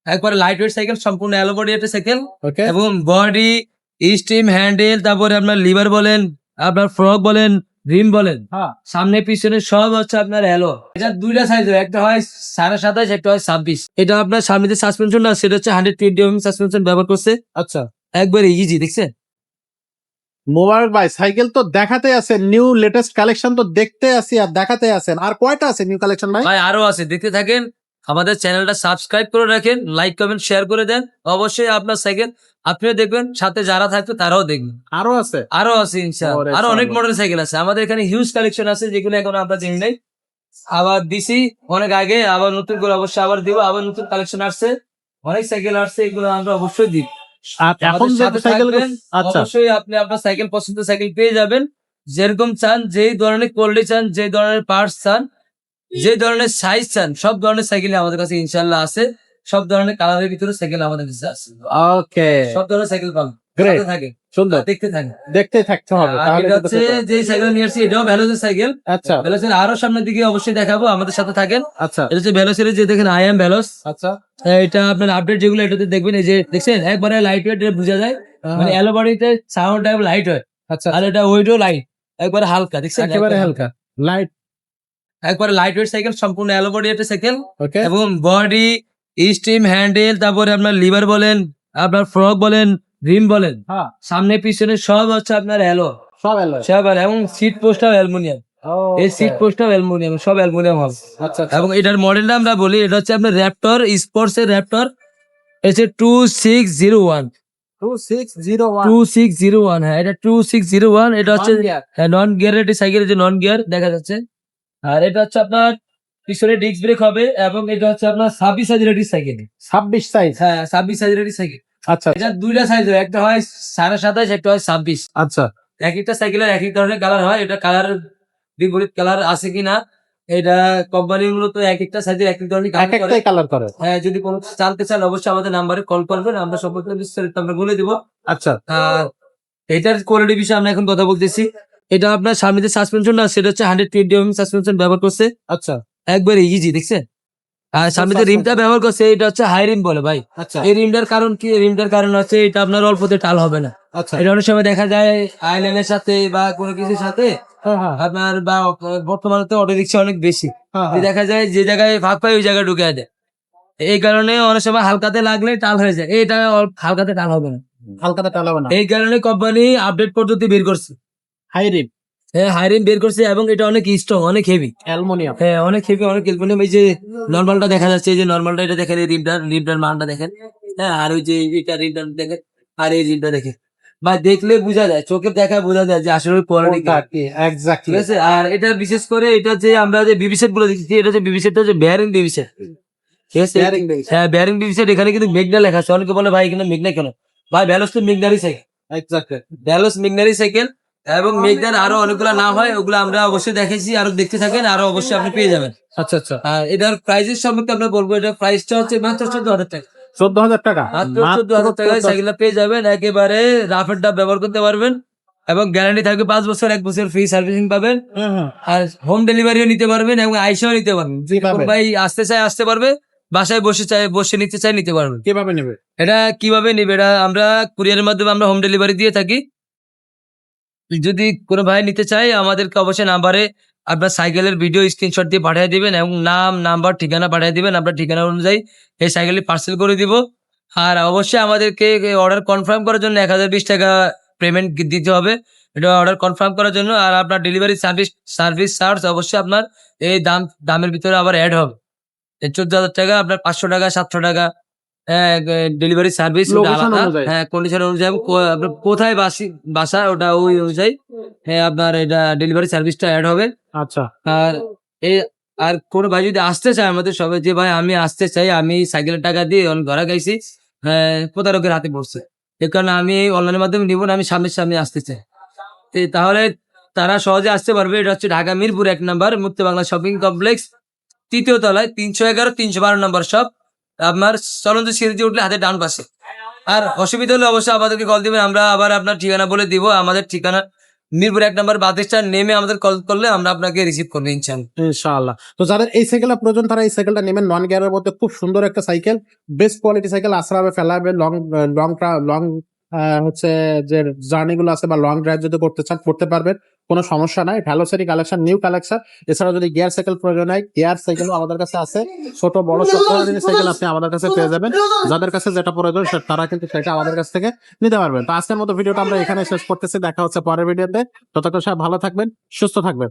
একবারে light weight cycle, সম্পূর্ণ aloe body একটা সাইকেল ওকে এবং বডি, স্টিম, হ্যান্ডেল, তারপরে আপনার লিভার বলেন, আপনার ফ্রক বলেন, রিম বলেন, হ্যাঁ সামনে পিছনে সব হচ্ছে আপনার অ্যালো। এটা দুইটা সাইজ হয়, একটা হয় 27.5, একটা হয় 26। এটা আপনার সামনে যে সাসপেনশন না সেটা হচ্ছে 120 সাসপেনশন ব্যবহার করছে, আচ্ছা একবারে ইজি। দেখছেন মোবারক ভাই সাইকেল তো দেখাতে আছেন, নিউ লেটেস্ট কালেকশন তো দেখতে আসি আর দেখাতে আছেন, আর কয়টা আছে নিউ কালেকশন ভাই? ভাই, আরো আছে, দেখতে থাকেন। আমাদের চ্যানেলটা সাবস্ক্রাইব করে রাখেন, লাইক কমেন্ট শেয়ার করে দেন। অবশ্যই আপনার সাইকেল আপনিও দেখবেন, সাথে যারা থাকবে তারাও দেখবেন। আরো আছে? আরো আছে ইনশাআল্লাহ, ওরে আরো অনেক সাবাস। মডেল সাইকেল আছে আমাদের এখানে, হিউজ কালেকশন আছে যেগুলো এখন আমরা দিই নাই। আবার দিছি অনেক আগে, আবার নতুন করে অবশ্যই আবার দিব, আবার নতুন কালেকশন আসছে, অনেক সাইকেল আসছে, এগুলো আমরা অবশ্যই দিব। আর এখন আমাদের যে সাথে সাইকেল, থাকবেন, আচ্ছা অবশ্যই আপনি আপনার সাইকেল পছন্দের সাইকেল পেয়ে যাবেন। যেরকম চান, যেই ধরনের কোয়ালিটি চান, যে ধরনের পার্টস চান, যে ধরনের সাইজ চান, সব ধরনের সাইকেল আমাদের কাছে ইনশাল্লাহ আছে। সব ধরনের কালারের ভিতরে সাইকেল আমাদের কাছে আছে, ওকে সব ধরনের সাইকেল পাবেন। Great. সাথে থাকেন, সুন্দর, দেখতে থাকেন। দেখতে থাকতে হবে আর তাহলে এটা কিন্তু হচ্ছে পেতে হবে। যে সাইকেল নিয়ে আসছি, এটাও ভ্যালোসের সাইকেল। আচ্ছা ভ্যালোসের আরো সামনের দিকে অবশ্যই দেখাবো, আমাদের সাথে থাকেন। আচ্ছা এটা হচ্ছে ভ্যালোসের, যে দেখেন আই এম ভ্যালোস। আচ্ছা এটা আপনার আপডেট যেগুলো এটাতে দেখবেন, এই যে দেখছেন একবারে লাইট ওয়েট, এটা বোঝা যায়, মানে এলো বডিতে সাউন্ড টাইপ লাইট হয়, আচ্ছা আর এটা ওয়েটও লাইট, একবারে হালকা। দেখছেন একেবারে হালকা লাইট। একবারে লাইট ওয়েট সাইকেল, সম্পূর্ণ অ্যালো বডি একটা সাইকেল ওকে এবং বডি, স্টিম, হ্যান্ডেল, তারপরে আপনার লিভার বলেন, আপনার ফ্রক বলেন, রিম বলেন, হ্যাঁ সামনে পিছনে সব হচ্ছে আপনার অ্যালো, সব এলো। সব alloy, এবং সিট পোস্টটাও অ্যালুমিনিয়াম। এই সিট পোস্টটাও অ্যালুমিনিয়াম, সব অ্যালুমিনিয়াম হবে। আচ্ছা এবং এটার মডেলটা আমরা বলি, এটা হচ্ছে আপনার র্যাপটর স্পোর্টস এর র্যাপটর, এসে 2601। 2601 2601, হ্যাঁ এটা 2601। এটা হচ্ছে নন গিয়ারের সাইকেল, যে নন গিয়ার দেখা যাচ্ছে। আর এটা হচ্ছে আপনার পিছনে ডিস্ক ব্রেক হবে, এবং এটা হচ্ছে আপনার 26 সাইজের সাইকেল। 26 সাইজ। হ্যাঁ 26 সাইজের সাইকেল। আচ্ছা এটা দুইটা সাইজ হয়, একটা হয় 27.5, একটা হয় 26। আচ্ছা এক একটা সাইকেলের এক এক ধরনের কালার হয়, এটা কালার বিপরীত কালার আছে কিনা, এটা কোম্পানি গুলো তো এক একটা সাইজের এক এক ধরনের এক কালার করে। একটাই কালার করে। হ্যাঁ, যদি কোনো জানতে চান অবশ্যই আমাদের নাম্বারে কল করবেন, আমরা সম্পর্কে বিস্তারিত আমরা বলে দিব। আচ্ছা আর এটার কোয়ালিটি বিষয়ে আমরা এখন কথা বলতেছি। এটা আপনার সামনে যে সাসপেনশন না সেটা হচ্ছে 120 সাসপেনশন ব্যবহার করছে, আচ্ছা একবারে ইজি। দেখছেন আর সামনে যে রিমটা ব্যবহার করছে এটা হচ্ছে হাই রিম বলে ভাই। আচ্ছা এই রিমটার কারণ কি? রিমটার কারণ হচ্ছে এটা আপনার অল্পতে টাল হবে না। আচ্ছা এটা অনেক সময় দেখা যায় আইল্যান্ডের সাথে বা কোনো কিছুর সাথে হ্যাঁ হ্যাঁ আপনার, বা বর্তমানে তো অটো রিক্সা অনেক বেশি, হ্যাঁ, যে দেখা যায় যে জায়গায় ফাঁক পায় ওই জায়গায় ঢুকে দেয়। এই কারণে অনেক সময় হালকাতে লাগলে টাল হয়ে যায়, এটা হালকাতে টাল হবে না। হালকাতে টালাবে না। এই কারণে কোম্পানি আপডেট পদ্ধতি বের করছে, হাই রিম হ্যাঁ হাই রিম বের করছে, এবং এটা অনেক স্ট্রং, অনেক হেভি। অ্যালুমিনিয়াম। হ্যাঁ অনেক হেভি, অনেক অ্যালুমিনিয়াম। এই যে নর্মালটা দেখা যাচ্ছে, এই যে নর্মালটা এটা দেখেন, এই রিমটার মানটা দেখেন। হ্যাঁ, আর ওই যে এটা রিমটা দেখেন, আর এই রিমটা দেখেন, বা দেখলে বোঝা যায়, চোখে দেখা বোঝা যায় যে আসলে কোয়ালিটি কোনটা কি ঠিক এক্স্যাক্টলি? আছে। আর এটা বিশেষ করে এটা যে আমরা যে বিবি সেট গুলো দেখছি, এটা যে বিবি সেটটা হচ্ছে বেয়ারিং বিবি সেট, ঠিক আছে। Bearing বিবি সেট। হ্যাঁ বেয়ারিং বিবি সেট, এখানে কিন্তু মেঘনা লেখা আছে। অনেকে বলে ভাই এখানে মেঘনা কেন? ভাই ভ্যালোস তো মেঘনারই সাইকেল, এক্স্যাক্টলি ভ্যালোস মেঘনারই সাইকেল। এবং মেঘনার আরো অনেকগুলো নাম হয়, ওগুলো আমরা অবশ্যই দেখেছি, আরো দেখতে থাকেন, আরো অবশ্যই আপনি পেয়ে যাবেন। আচ্ছা আচ্ছা আর এটার প্রাইসের সম্পর্কে আমরা বলবো, এটা প্রাইসটা হচ্ছে মাত্র 14,000 টাকা। 14,000 টাকা মাত্র 14,000 টাকায় সাইকেলটা পেয়ে যাবেন, একেবারে রাফ এন্ড টাফ ব্যবহার করতে পারবেন, এবং গ্যারান্টি থাকবে 5 বছর, 1 বছর ফ্রি সার্ভিসিং পাবেন। হুম হুম আর হোম ডেলিভারিও নিতে পারবেন, এবং আইসাও নিতে পারবেন। জি পাবেন। ভাই আসতে চাই আসতে পারবে, বাসায় বসে নিতে চাই নিতে পারবেন। কিভাবে নেবে? এটা কিভাবে নিবে? এটা আমরা কুরিয়ারের মাধ্যমে আমরা হোম ডেলিভারি দিয়ে থাকি। যদি কোনো ভাই নিতে চায় আমাদেরকে অবশ্যই নাম্বারে আপনার সাইকেলের ভিডিও স্ক্রিনশট দিয়ে পাঠিয়ে দিবেন, এবং নাম, নাম্বার, ঠিকানা পাঠিয়ে দিবেন। আমরা ঠিকানা অনুযায়ী এই সাইকেলটি পার্সেল করে দিব। আর অবশ্যই আমাদেরকে অর্ডার কনফার্ম করার জন্য 1020 টাকা পেমেন্ট দিতে হবে, এটা অর্ডার কনফার্ম করার জন্য। আর আপনার ডেলিভারি সার্ভিস চার্জ অবশ্যই আপনার এই দামের ভিতরে আবার অ্যাড হবে। 14,000 টাকা, আপনার 500 টাকা, 700 টাকা ডেলিভারি সার্ভিস Location আলাদা। অনুযায়ী। হ্যাঁ, কন্ডিশন অনুযায়ী, এবং আপনার কোথায় বাসা ওটা ওই অনুযায়ী হ্যাঁ আপনার এটা ডেলিভারি সার্ভিসটা অ্যাড হবে। আচ্ছা আর এই আর কোনো ভাই যদি আসতে চায় আমাদের সবাই, যে ভাই আমি আসতে চাই, আমি সাইকেলের টাকা দিয়ে অনেক ধরা গাইছি, হ্যাঁ প্রতারকের হাতে পড়ছে, এর কারণে আমি অনলাইনের মাধ্যমে নিব না, আমি সামনে আসতে চাই। তাহলে তারা সহজে আসতে পারবে। এটা হচ্ছে ঢাকা মিরপুর 1 নম্বর মুক্ত বাংলা শপিং কমপ্লেক্স, 3য় তলায়, 311, 312 নম্বর শপ। আপনার চলন্ত সিঁড়িতে উঠলে হাতে ডান পাশে। আর অসুবিধা হলে অবশ্যই আমাদেরকে কল দিবেন, আমরা আবার আপনার ঠিকানা বলে দিব। আমাদের ঠিকানা মিরপুর 1 নম্বর বাস স্ট্যান্ড নেমে আমাদের কল করলে আমরা আপনাকে রিসিভ করবো ইনশাআল্লাহ। ইনশাআল্লাহ। তো যাদের এই সাইকেলটা প্রয়োজন তারা এই সাইকেলটা নেবেন, নন গিয়ারের মধ্যে খুব সুন্দর একটা সাইকেল, বেস্ট কোয়ালিটি সাইকেল, আসরাবে ফেলাবে, লং হচ্ছে যে জার্নি গুলো আছে বা লং ড্রাইভ যদি করতে চান করতে পারবেন, কোনো সমস্যা নাই। Velocity collection, new collection. এছাড়া যদি গিয়ার সাইকেল প্রয়োজন হয়, গিয়ার সাইকেলও আমাদের কাছে আছে, ছোট বড় সব ধরনের সাইকেল আপনি আমাদের কাছে পেয়ে যাবেন। যাদের কাছে যেটা প্রয়োজন তারা কিন্তু সেটা আমাদের কাছ থেকে নিতে পারবেন। তো আজকের মতো ভিডিওটা আমরা এখানে শেষ করতেছি, দেখা হচ্ছে পরের ভিডিওতে। ততক্ষণ সব ভালো থাকবেন, সুস্থ থাকবেন।